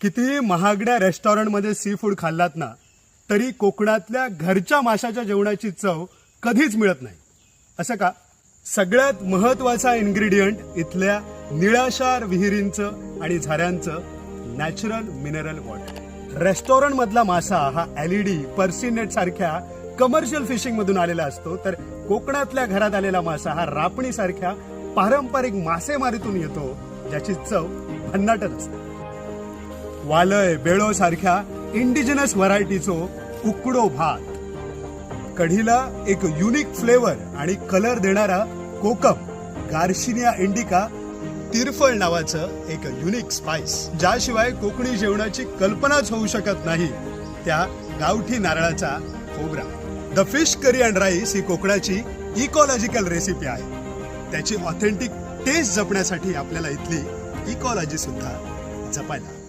कितीही महागड्या रेस्टॉरंटमध्ये सी फूड खाल्लात ना तरी कोकणातल्या घरच्या माशाच्या जेवणाची चव कधीच मिळत नाही. असं का? सगळ्यात महत्वाचा इन्ग्रेडियंट इथल्या निळाशार विहिरींचं आणि झऱ्यांचं नॅचरल मिनरल वॉटर. रेस्टॉरंट मधला मासा हा LED, पर्सिनेट सारख्या कमर्शियल फिशिंग मधून आलेला असतो, तर कोकणातल्या घरात आलेला मासा हा रापणी सारख्या पारंपरिक मासेमारीतून येतो, ज्याची चव भन्नाटच असते. वालय, बेळो सारख्या इंडिजिनस व्हरायटीचो उकडो भात, कढीला एक युनिक फ्लेवर आणि कलर देणारा कोकम, गार्शिनिया इंडिका, तिरफळ नावाचं एक युनिक स्पाइस, ज्याशिवाय कोकणी जेवणाची कल्पनाच होऊ शकत नाही, त्या गावठी नारळाचा खोबरा. The fish curry and rice ही कोकणाची इकॉलॉजिकल रेसिपी आहे. त्याची ऑथेंटिक टेस्ट जपण्यासाठी आपल्याला इथली इकॉलॉजी सुद्धा जपायला